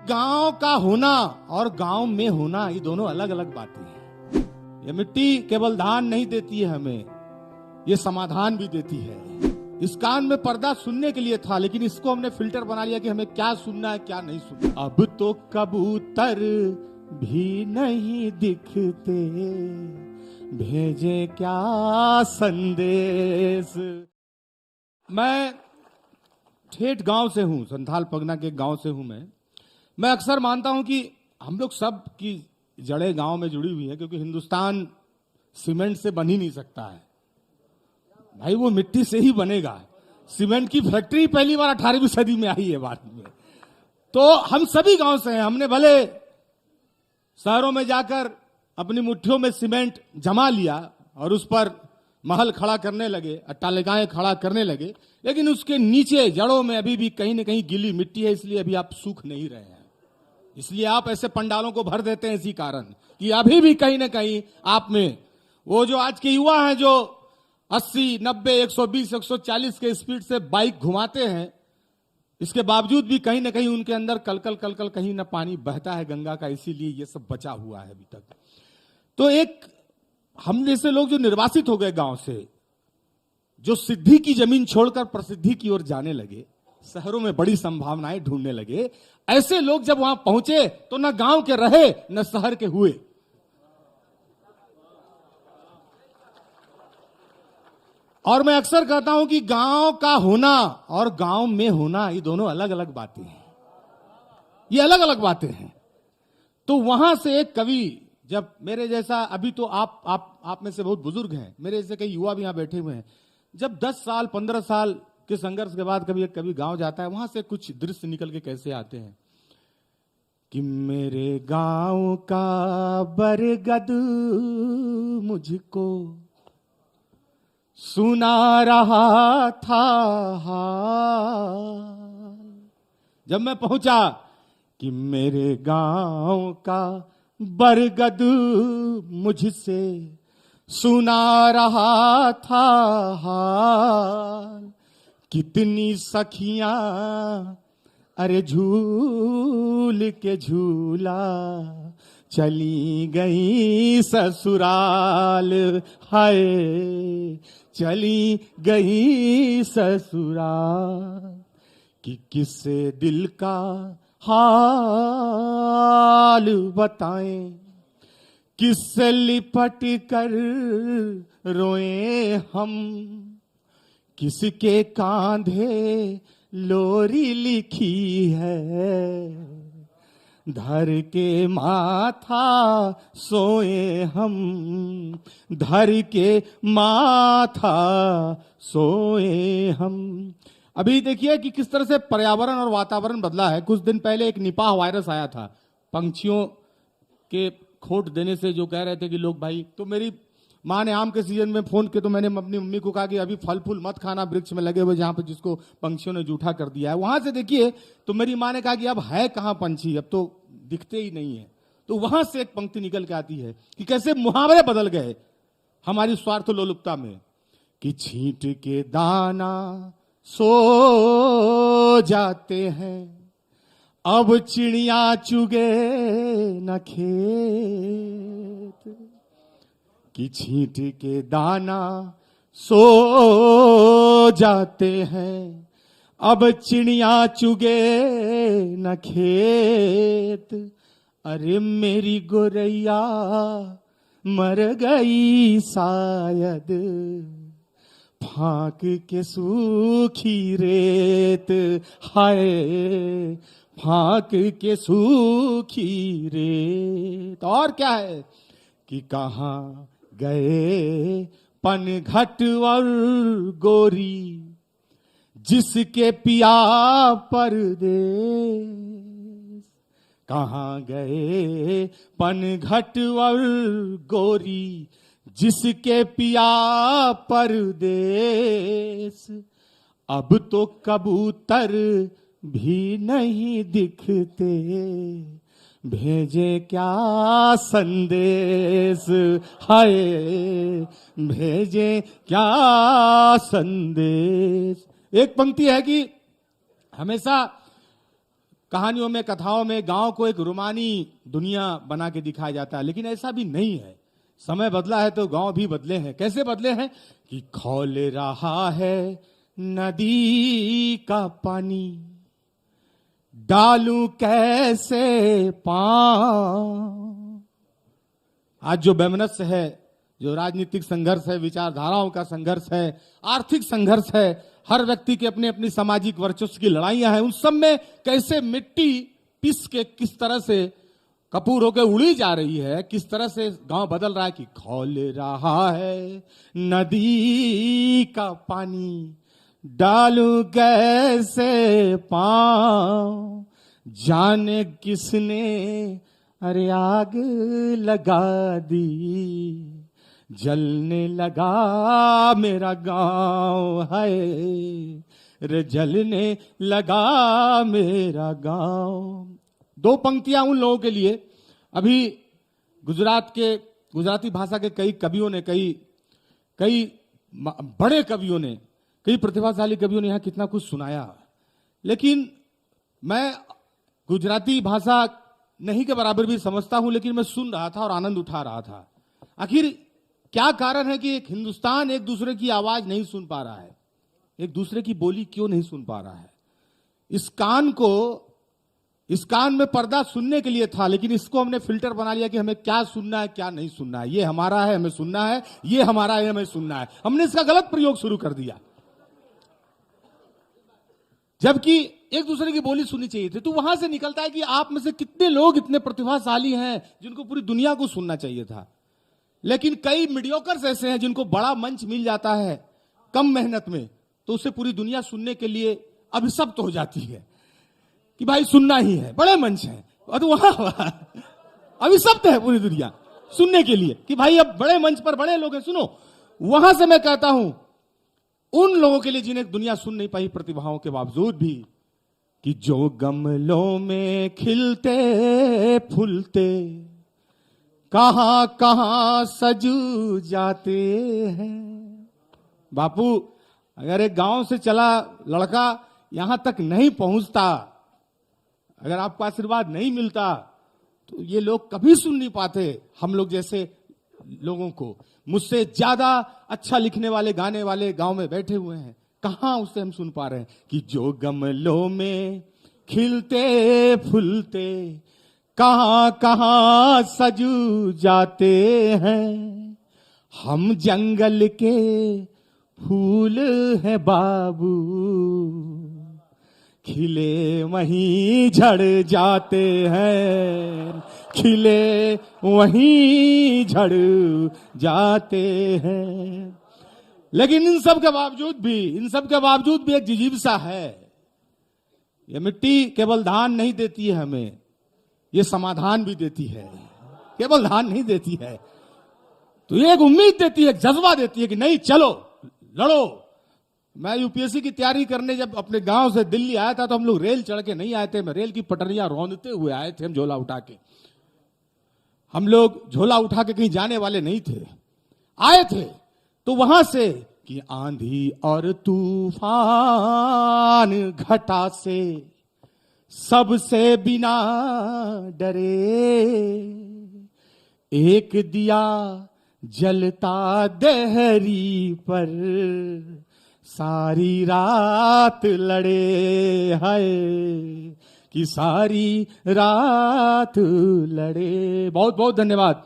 गांव का होना और गांव में होना ये दोनों अलग अलग बातें हैं। ये मिट्टी केवल धान नहीं देती है हमें, ये समाधान भी देती है। इस कान में पर्दा सुनने के लिए था, लेकिन इसको हमने फिल्टर बना लिया कि हमें क्या सुनना है क्या नहीं सुनना। अब तो कबूतर भी नहीं दिखते, भेजे क्या संदेश। मैं ठेठ गांव से हूं, संथाल पगना के गांव से हूं। मैं अक्सर मानता हूं कि हम लोग सब की जड़ें गांव में जुड़ी हुई हैं, क्योंकि हिंदुस्तान सीमेंट से बन ही नहीं सकता है भाई, वो मिट्टी से ही बनेगा। सीमेंट की फैक्ट्री पहली बार 18वीं सदी में आई है भारत में। तो हम सभी गांव से हैं। हमने भले शहरों में जाकर अपनी मुट्ठियों में सीमेंट जमा लिया और उस पर महल खड़ा करने लगे, अट्टालिकाएं खड़ा करने लगे, लेकिन उसके नीचे जड़ों में अभी भी कहीं न कहीं गीली मिट्टी है। इसलिए अभी आप सूख नहीं रहे हैं। इसलिए आप ऐसे पंडालों को भर देते हैं इसी कारण कि अभी भी कहीं न कहीं आप में वो जो आज के युवा हैं, जो 80, 90, 120, 140 के स्पीड से बाइक घुमाते हैं, इसके बावजूद भी कहीं ना कहीं उनके अंदर कलकल कलकल कहीं ना पानी बहता है गंगा का, इसीलिए ये सब बचा हुआ है अभी तक। तो एक हम जैसे लोग जो निर्वासित हो गए गांव से, जो सिद्धि की जमीन छोड़कर प्रसिद्धि की ओर जाने लगे, शहरों में बड़ी संभावनाएं ढूंढने लगे, ऐसे लोग जब वहां पहुंचे तो न गांव के रहे न शहर के हुए। और मैं अक्सर कहता हूं कि गांव का होना और गांव में होना ये दोनों अलग अलग बातें हैं। ये अलग अलग बातें हैं। तो वहां से एक कवि, जब मेरे जैसा, अभी तो आप में से बहुत बुजुर्ग हैं, मेरे जैसे कई युवा भी यहां बैठे हुए हैं, जब 10 साल 15 साल के संघर्ष के बाद कभी एक कवि गांव जाता है, वहां से कुछ दृश्य निकल के कैसे आते हैं कि मेरे गांव का बरगद मुझको सुना रहा था हाल। जब मैं पहुंचा कि मेरे गांव का बरगद मुझसे सुना रहा था हाल, कितनी सखियां अरे झूल के झूला चली गई ससुराल, हाय चली गई ससुराल, कि किससे दिल का हाल बताएं, किससे लिपट कर रोए हम, किसके कांधे लोरी लिखी है, धर के माथा सोए हम, धर के माथा सोए हम। अभी देखिए कि किस तरह से पर्यावरण और वातावरण बदला है। कुछ दिन पहले एक निपाह वायरस आया था, पंछियों के खोट देने से, जो कह रहे थे कि लोग भाई, तो मेरी माँ ने आम के सीजन में फोन किया तो मैंने अपनी मम्मी को कहा कि अभी फल फूल मत खाना वृक्ष में लगे हुए जहां पर जिसको पंछियों ने जूठा कर दिया है। वहां से देखिए तो मेरी माँ ने कहा कि अब है कहां पंछी, अब तो दिखते ही नहीं है। तो वहां से एक पंक्ति निकल के आती है कि कैसे मुहावरे बदल गए हमारी स्वार्थ लोलुपता में, कि छींट के दाना सो जाते हैं, अब चिड़िया चुगे न खेत, कि छींट के दाना सो जाते हैं, अब चिड़िया चुगे न खेत, अरे मेरी गोरैया मर गई शायद, फाक के सूखी रेत, हाय फाक के सूखी रेत। और क्या है कि कहाँ गए पनघट और गोरी, जिसके पिया परदेस, कहाँ गए पनघट और गोरी, जिसके पिया परदेस, अब तो कबूतर भी नहीं दिखते, भेजे क्या संदेश, हाय भेजे क्या संदेश। एक पंक्ति है कि हमेशा कहानियों में, कथाओं में गांव को एक रोमानी दुनिया बना के दिखाया जाता है, लेकिन ऐसा भी नहीं है। समय बदला है तो गांव भी बदले हैं। कैसे बदले हैं कि खौल रहा है नदी का पानी, डालूं कैसे पांव। आज जो वैमनस्य है, जो राजनीतिक संघर्ष है, विचारधाराओं का संघर्ष है, आर्थिक संघर्ष है, हर व्यक्ति के अपनी अपनी सामाजिक वर्चस्व की लड़ाइयां हैं, उन सब में कैसे मिट्टी पिस के किस तरह से कपूर होकर उड़ी जा रही है, किस तरह से गांव बदल रहा है कि खौल रहा है नदी का पानी, डालू कैसे पांव। जाने किसने अरे आग लगा दी, जलने लगा मेरा गांव है रे, जलने लगा मेरा गांव। दो पंक्तियां उन लोगों के लिए। अभी गुजराती भाषा के कई कवियों ने, कई बड़े कवियों ने, कई प्रतिभाशाली कवियों ने यहां कितना कुछ सुनाया, लेकिन मैं गुजराती भाषा नहीं के बराबर भी समझता हूं, लेकिन मैं सुन रहा था और आनंद उठा रहा था। आखिर क्या कारण है कि एक हिंदुस्तान एक दूसरे की आवाज नहीं सुन पा रहा है, एक दूसरे की बोली क्यों नहीं सुन पा रहा है? इस कान में पर्दा सुनने के लिए था, लेकिन इसको हमने फिल्टर बना लिया कि हमें क्या सुनना है क्या नहीं सुनना है। ये हमारा है, हमें सुनना है, ये हमारा है, हमें सुनना है। हमने इसका गलत प्रयोग शुरू कर दिया, जबकि एक दूसरे की बोली सुननी चाहिए थी। तो वहां से निकलता है कि आप में से कितने लोग इतने प्रतिभाशाली हैं जिनको पूरी दुनिया को सुनना चाहिए था, लेकिन कई मीडियोकर्स ऐसे हैं जिनको बड़ा मंच मिल जाता है कम मेहनत में, तो उसे पूरी दुनिया सुनने के लिए अभिशप्त हो जाती है कि भाई सुनना ही है, बड़े मंच हैं, और तो वहां अभिशप्त है पूरी दुनिया सुनने के लिए कि भाई अब बड़े मंच पर बड़े लोग हैं, सुनो। वहां से मैं कहता हूं उन लोगों के लिए जिन्हें दुनिया सुन नहीं पाई प्रतिभाओं के बावजूद भी, कि जो गमलों में खिलते फूलते कहां कहां सजू जाते हैं। बापू, अगर एक गांव से चला लड़का यहां तक नहीं पहुंचता, अगर आपको आशीर्वाद नहीं मिलता, तो ये लोग कभी सुन नहीं पाते हम लोग जैसे लोगों को। मुझसे ज्यादा अच्छा लिखने वाले, गाने वाले गांव में बैठे हुए हैं, कहां उससे हम सुन पा रहे हैं कि जो गमलों में खिलते फूलते कहां कहां सजू जाते हैं। हम जंगल के फूल हैं बाबू, खिले वहीं झड़ जाते हैं, खिले वहीं झड़ जाते हैं। लेकिन इन सब के बावजूद भी एक जिजीविसा है। ये मिट्टी केवल धान नहीं देती है हमें, ये समाधान भी देती है, केवल धान नहीं देती है। तो ये एक उम्मीद देती है, एक जज्बा देती है कि नहीं चलो लड़ो। मैं यूपीएससी की तैयारी करने जब अपने गांव से दिल्ली आया था, तो हम लोग रेल चढ़ के नहीं आए थे, मैं रेल की पटरियां रौंदते हुए आए थे। हम झोला उठा के, हम लोग झोला उठा के कहीं जाने वाले नहीं थे, आए थे तो वहां से कि आंधी और तूफान घटा से सबसे बिना डरे, एक दिया जलता देहरी पर सारी रात लड़े, है कि सारी रात लड़े। बहुत बहुत धन्यवाद।